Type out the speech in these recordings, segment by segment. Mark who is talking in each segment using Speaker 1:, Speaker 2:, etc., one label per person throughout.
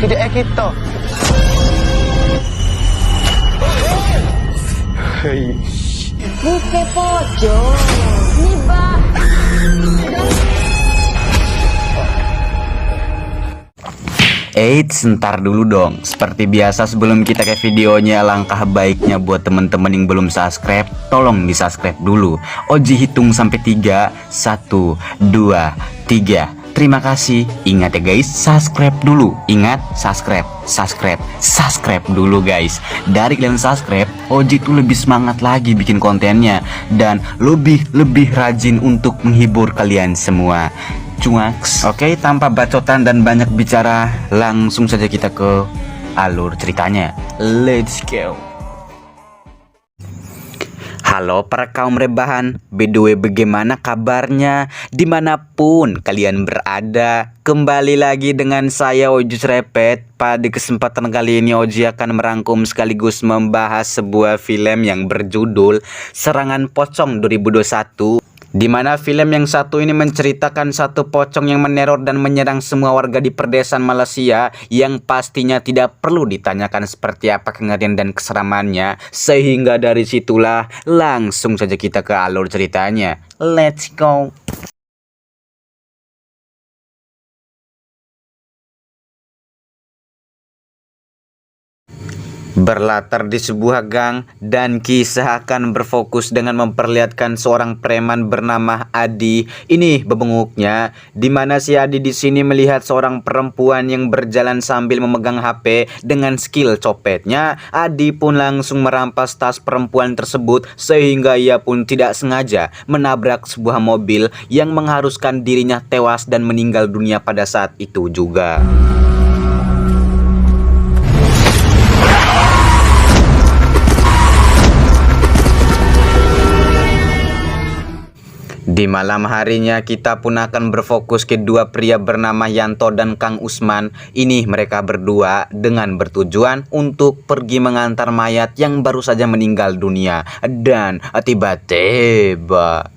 Speaker 1: KDA kita. Hei.
Speaker 2: Bukan pojok. Ni bah.
Speaker 3: Eits, ntar dulu dong. Seperti biasa sebelum kita ke videonya, alangkah baiknya buat teman-teman yang belum subscribe, tolong di subscribe dulu. Oji hitung sampai 3. 1, 2, 3. Terima kasih. Ingat ya guys, subscribe dulu. Ingat, subscribe dulu guys. Dari kalian subscribe, Oji tuh lebih semangat lagi bikin kontennya dan lebih rajin untuk menghibur kalian semua. Cuaks. Oke, tanpa bacotan dan banyak bicara, langsung saja kita ke alur ceritanya. Let's go. Halo para kaum rebahan, by the way bagaimana kabarnya dimanapun kalian berada? Kembali lagi dengan saya Oji Repet. Pada kesempatan kali ini Oji akan merangkum sekaligus membahas sebuah film yang berjudul Serangan Pocong 2021. Di mana film yang satu ini menceritakan satu pocong yang meneror dan menyerang semua warga di perdesaan Malaysia, yang pastinya tidak perlu ditanyakan seperti apa kengerian dan keseramannya. Sehingga dari situlah langsung saja kita ke alur ceritanya. Let's go. Berlatar di sebuah gang dan kisah akan berfokus dengan memperlihatkan seorang preman bernama Adi. Ini bebenguknya, di mana si Adi di sini melihat seorang perempuan yang berjalan sambil memegang HP. Dengan skill copetnya, Adi pun langsung merampas tas perempuan tersebut sehingga ia pun tidak sengaja menabrak sebuah mobil yang mengharuskan dirinya tewas dan meninggal dunia pada saat itu juga. Di malam harinya kita pun akan berfokus ke dua pria bernama Yanto dan Kang Usman. Ini mereka berdua dengan bertujuan untuk pergi mengantar mayat yang baru saja meninggal dunia. Dan tiba-tiba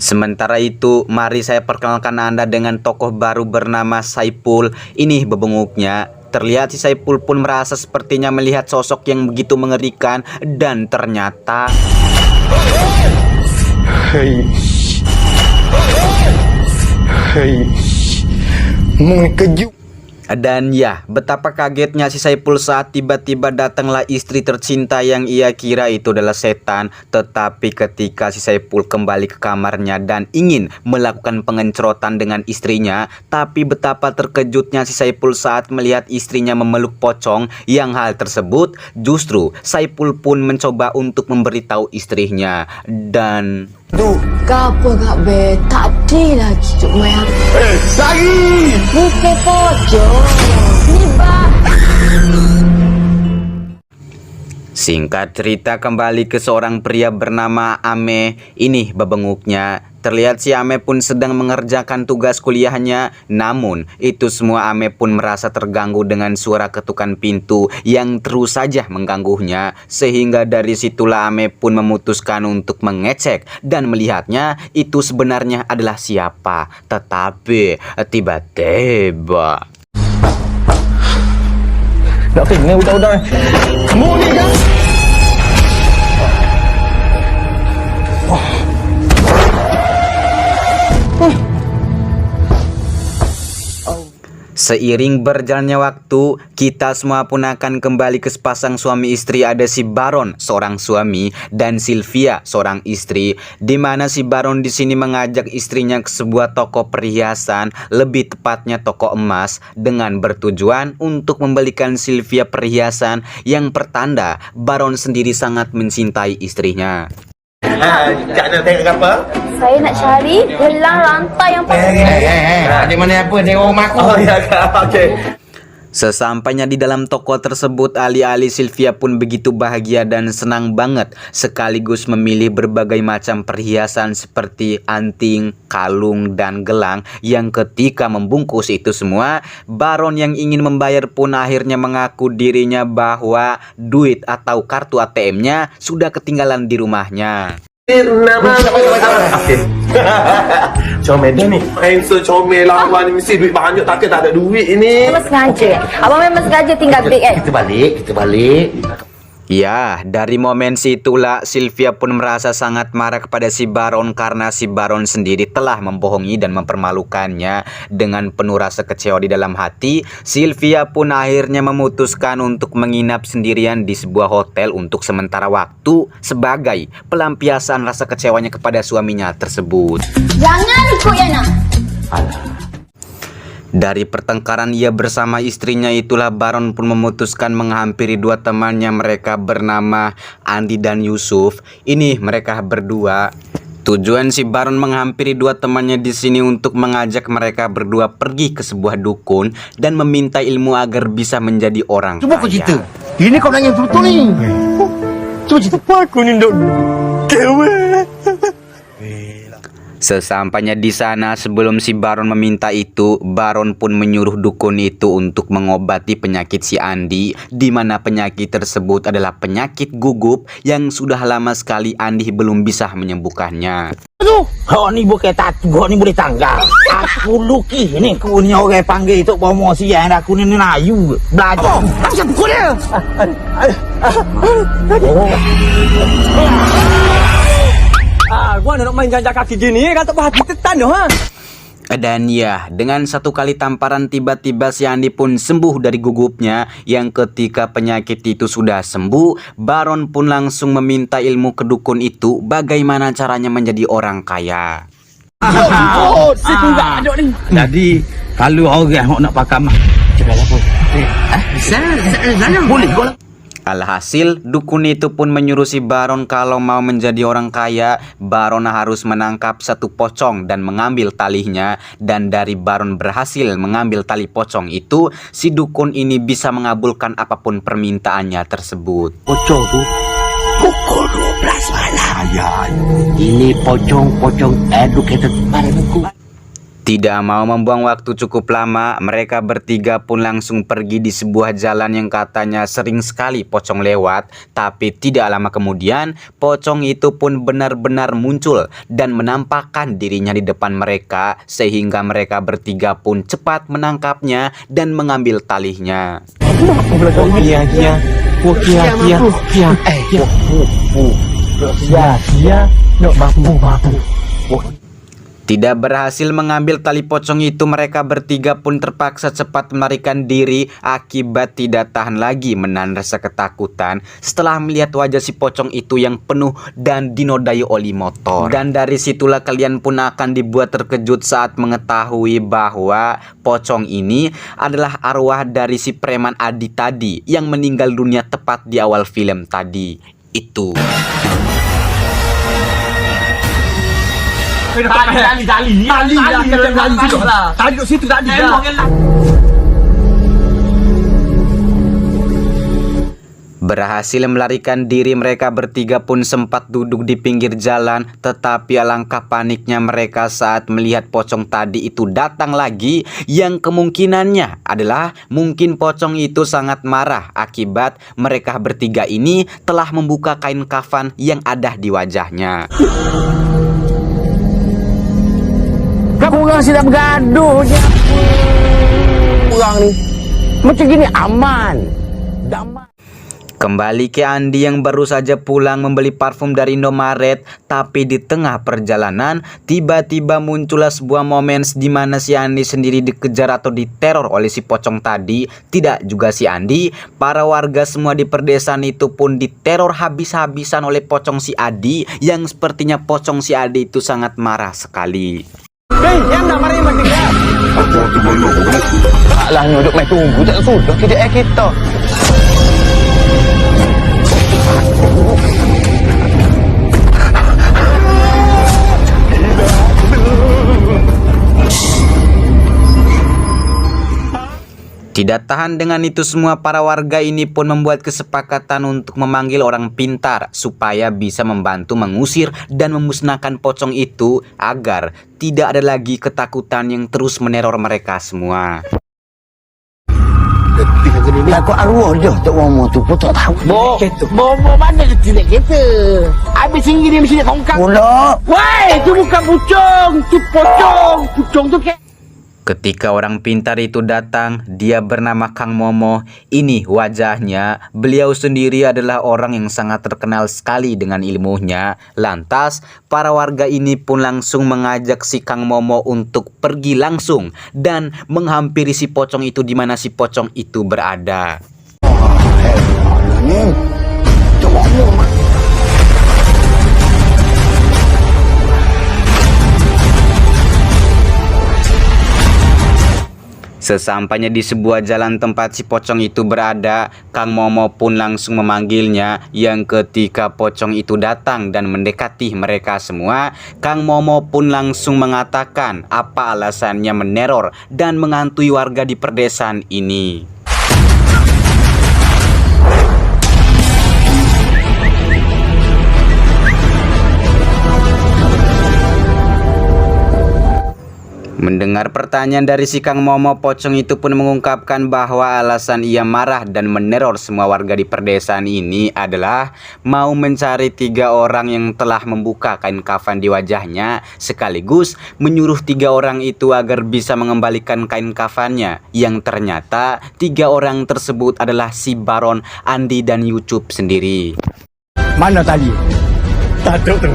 Speaker 3: sementara itu, mari saya perkenalkan Anda dengan tokoh baru bernama Saipul. Ini bebenguknya. Terlihat si Saipul pun merasa sepertinya melihat sosok yang begitu mengerikan dan ternyata
Speaker 1: Hei. Hei. Mengejut.
Speaker 3: dan ya, betapa kagetnya si Saipul saat tiba-tiba datanglah istri tercinta yang ia kira itu adalah setan. Tetapi ketika si Saipul kembali ke kamarnya dan ingin melakukan pengencerotan dengan istrinya, tapi betapa terkejutnya si Saipul saat melihat istrinya memeluk pocong. Yang hal tersebut justru Saipul pun mencoba untuk memberitahu istrinya. Dan
Speaker 1: Duh.
Speaker 2: Apa gak be? Tak ada lagi cuk mayang.
Speaker 1: Lagi.
Speaker 2: Bukan pojok. Ni bah.
Speaker 3: singkat cerita, kembali ke seorang pria bernama Ame. Ini bebenguknya. Terlihat si Ame pun sedang mengerjakan tugas kuliahnya. Namun itu semua Ame pun merasa terganggu dengan suara ketukan pintu yang terus saja mengganggunya. Sehingga dari situlah Ame pun memutuskan untuk mengecek dan melihatnya itu sebenarnya adalah siapa. Tetapi tiba-tiba
Speaker 1: Nak kena udah. Mau ni kan?
Speaker 3: seiring berjalannya waktu, kita semua pun akan kembali ke sepasang suami istri. Ada si Baron, seorang suami, dan Sylvia, seorang istri. Di mana si Baron di sini mengajak istrinya ke sebuah toko perhiasan, lebih tepatnya toko emas, dengan bertujuan untuk membelikan Sylvia perhiasan yang pertanda Baron sendiri sangat mencintai istrinya.
Speaker 1: Cak nak tengok apa?
Speaker 2: Saya nak cari gelang rantai yang paling
Speaker 1: Di mana apa? Tengok rumah aku. Oh ya, okey.
Speaker 3: Sesampainya di dalam toko tersebut, alih-alih Sylvia pun begitu bahagia dan senang banget, sekaligus memilih berbagai macam perhiasan seperti anting, kalung, dan gelang, yang ketika membungkus itu semua, Baron yang ingin membayar pun akhirnya mengaku dirinya bahwa duit atau kartu ATM-nya sudah ketinggalan di rumahnya.
Speaker 4: Okey. Comel dah ni. Handsome comel lawan ni mesti duit banyak, takkan tak ada duit ni.
Speaker 2: Memang sengaja. Abang memang sengaja tinggal beg kan?
Speaker 4: Kita balik.
Speaker 3: Ya, dari momen situlah Sylvia pun merasa sangat marah kepada si Baron karena si Baron sendiri telah membohongi dan mempermalukannya. Dengan penuh rasa kecewa di dalam hati, Sylvia pun akhirnya memutuskan untuk menginap sendirian di sebuah hotel untuk sementara waktu sebagai pelampiasan rasa kecewanya kepada suaminya tersebut.
Speaker 2: Jangan ikut Yana.
Speaker 3: Dari pertengkaran ia bersama istrinya itulah Baron pun memutuskan menghampiri dua temannya mereka bernama Andi dan Yusuf. Ini mereka berdua. Tujuan si Baron menghampiri dua temannya di sini untuk mengajak mereka berdua pergi ke sebuah dukun dan meminta ilmu agar bisa menjadi orang
Speaker 1: Cuba kau
Speaker 3: kaya.
Speaker 1: cerita. Ini kau nanya betul ni. Cuba cerita. Aku ni dok.
Speaker 3: Sesampainya di sana, sebelum si Baron meminta itu, Baron pun menyuruh dukun itu untuk mengobati penyakit si Andi, di mana penyakit tersebut adalah penyakit gugup yang sudah lama sekali Andi belum bisa menyembuhkannya.
Speaker 5: Kau ni bukan tatu, kau ni boleh tanggal. Aku lukis ni, aku ni orang panggil itu promosi yang aku ni nayu. Belajar.
Speaker 1: Aku siapa pukul dia?
Speaker 5: Gua nak main jajak kaki gini, kan tak berhati tetan dah.
Speaker 3: Dan ya, dengan satu kali tamparan tiba-tiba si Andi pun sembuh dari gugupnya. Yang ketika penyakit itu sudah sembuh, Baron pun langsung meminta ilmu ke dukun itu bagaimana caranya menjadi orang kaya.
Speaker 5: Jadi, kalau orang nak pakai mah, boleh.
Speaker 3: Alhasil, dukun itu pun menyuruh si Baron kalau mau menjadi orang kaya, Baron harus menangkap satu pocong dan mengambil talinya. Dan dari Baron berhasil mengambil tali pocong itu, si dukun ini bisa mengabulkan apapun permintaannya tersebut.
Speaker 5: Pocong tu pukul 12 malam. Ini pocong educated padaku.
Speaker 3: Tidak mau membuang waktu cukup lama, mereka bertiga pun langsung pergi di sebuah jalan yang katanya sering sekali pocong lewat. Tapi tidak lama kemudian, pocong itu pun benar-benar muncul dan menampakkan dirinya di depan mereka, sehingga mereka bertiga pun cepat menangkapnya dan mengambil talinya. Tidak berhasil mengambil tali pocong itu, mereka bertiga pun terpaksa cepat melarikan diri akibat tidak tahan lagi menahan rasa ketakutan setelah melihat wajah si pocong itu yang penuh dan dinodai oli motor. Dan dari situlah kalian pun akan dibuat terkejut saat mengetahui bahwa pocong ini adalah arwah dari si preman Adi tadi yang meninggal dunia tepat di awal film tadi itu.
Speaker 5: Tali duduk situ tak ada.
Speaker 3: Berhasil melarikan diri, mereka bertiga pun sempat duduk di pinggir jalan. Tetapi alangkah paniknya mereka saat melihat pocong tadi itu datang lagi, yang kemungkinannya adalah mungkin pocong itu sangat marah akibat mereka bertiga ini telah membuka kain kafan yang ada di wajahnya.
Speaker 5: Kamu orang sedang bergaduh je. Orang ni macam gini aman. Damai.
Speaker 3: Kembali ke Andi yang baru saja pulang membeli parfum dari Indomaret. Tapi di tengah perjalanan tiba-tiba muncullah sebuah momen di mana si Andi sendiri dikejar atau diteror oleh si pocong tadi. Tidak juga si Andi, para warga semua di perdesaan itu pun diteror habis-habisan oleh pocong si Adi, yang sepertinya pocong si Adi itu sangat marah sekali.
Speaker 5: Hei, yang nak mari mati dia.
Speaker 1: Taklah duduk main tunggu tak sudah kita kita.
Speaker 3: Tidak tahan dengan itu semua, para warga ini pun membuat kesepakatan untuk memanggil orang pintar supaya bisa membantu mengusir dan memusnahkan pocong itu agar tidak ada lagi ketakutan yang terus meneror mereka semua.
Speaker 1: Takut arwah dia tak Momo tu pun tak tahu.
Speaker 5: Momo mana dia naik kereta? Habis tinggi dia mesti naik tongkang.
Speaker 1: Pula.
Speaker 5: Woi, tu bukan pucung, tu pocong. Pucung tu kayak
Speaker 3: Ketika orang pintar itu datang, dia bernama Kang Momo. Ini wajahnya. Beliau sendiri adalah orang yang sangat terkenal sekali dengan ilmunya. Lantas, para warga ini pun langsung mengajak si Kang Momo untuk pergi langsung dan menghampiri si pocong itu di mana si pocong itu berada.
Speaker 1: Ni. Tak Momo.
Speaker 3: Sesampainya di sebuah jalan tempat si pocong itu berada, Kang Momo pun langsung memanggilnya. Yang ketika pocong itu datang dan mendekati mereka semua, Kang Momo pun langsung mengatakan apa alasannya meneror dan menghantui warga di perdesaan ini. Mendengar pertanyaan dari si Kang Momo, pocong itu pun mengungkapkan bahwa alasan ia marah dan meneror semua warga di perdesaan ini adalah mau mencari 3 orang yang telah membuka kain kafan di wajahnya, sekaligus menyuruh 3 orang itu agar bisa mengembalikan kain kafannya, yang ternyata 3 orang tersebut adalah si Baron, Andi, dan Yucup sendiri.
Speaker 1: Mana tadi? Tak ada tu.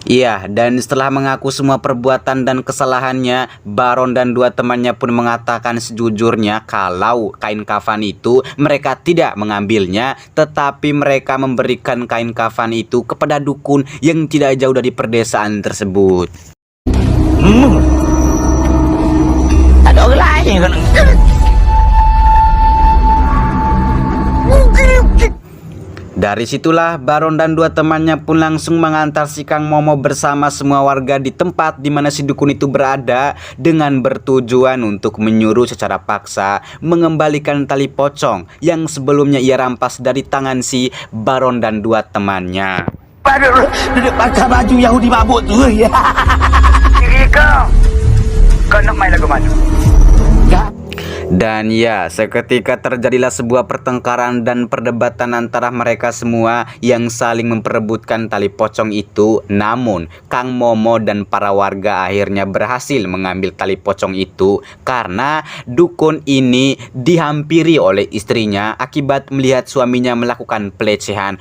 Speaker 3: Iya, dan setelah mengaku semua perbuatan dan kesalahannya, Baron dan 2 temannya pun mengatakan sejujurnya kalau kain kafan itu mereka tidak mengambilnya, tetapi mereka memberikan kain kafan itu kepada dukun yang tidak jauh dari perdesaan tersebut.
Speaker 5: ada orang lain kan.
Speaker 3: Dari situlah Baron dan 2 temannya pun langsung mengantar si Kang Momo bersama semua warga di tempat di mana si dukun itu berada, dengan bertujuan untuk menyuruh secara paksa mengembalikan tali pocong yang sebelumnya ia rampas dari tangan si Baron dan 2 temannya.
Speaker 5: Duduk pakai baju Yahudi mabuk tu ya.
Speaker 1: Diri kau nak main lagu mana?
Speaker 3: Dan ya, seketika terjadilah sebuah pertengkaran dan perdebatan antara mereka semua yang saling memperebutkan tali pocong itu. Namun, Kang Momo dan para warga akhirnya berhasil mengambil tali pocong itu karena dukun ini dihampiri oleh istrinya akibat melihat suaminya melakukan pelecehan.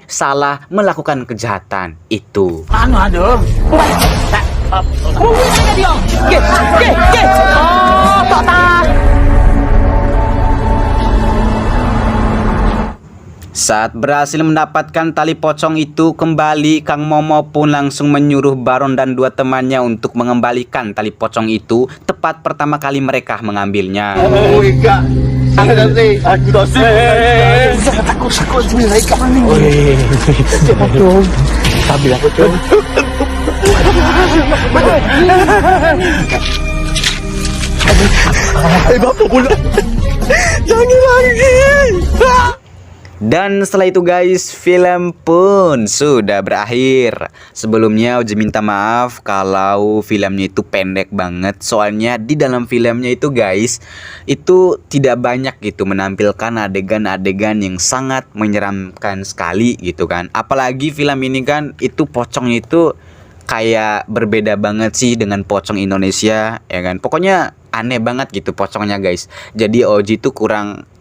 Speaker 3: Salah melakukan kejahatan itu.
Speaker 5: Mana ada?
Speaker 3: Saat berhasil mendapatkan tali pocong itu kembali, Kang Momo pun langsung menyuruh Baron dan 2 temannya untuk mengembalikan tali pocong itu tepat pertama kali mereka mengambilnya.
Speaker 4: Oh, Kak. Aku dah say.
Speaker 1: Takut sebenarnya kat mana ni? Cik pocong. Sabi lah pocong.
Speaker 4: Bapa pula. Jangan lagi.
Speaker 3: Dan setelah itu guys, film pun sudah berakhir. Sebelumnya Oji minta maaf kalau filmnya itu pendek banget. Soalnya di dalam filmnya itu guys, itu tidak banyak gitu menampilkan adegan-adegan yang sangat menyeramkan sekali gitu kan. Apalagi film ini kan itu pocongnya itu kayak berbeda banget sih dengan pocong Indonesia ya kan. Pokoknya aneh banget gitu pocongnya guys. Jadi Oji itu kurang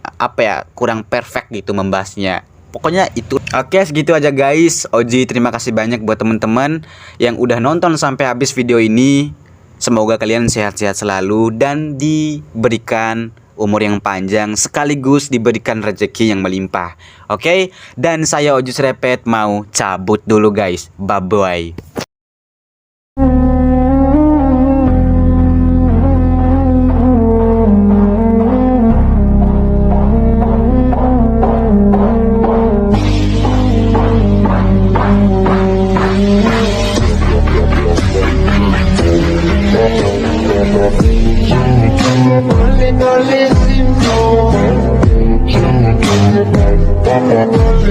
Speaker 3: perfect gitu membahasnya. Pokoknya itu. Oke, segitu aja guys. Oji terima kasih banyak buat teman-teman yang udah nonton sampai habis video ini. Semoga kalian sehat-sehat selalu dan diberikan umur yang panjang sekaligus diberikan rezeki yang melimpah. Oke, dan saya Ojus Repet mau cabut dulu guys. Bye bye.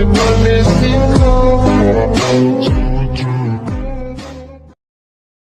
Speaker 6: Don't listen, no.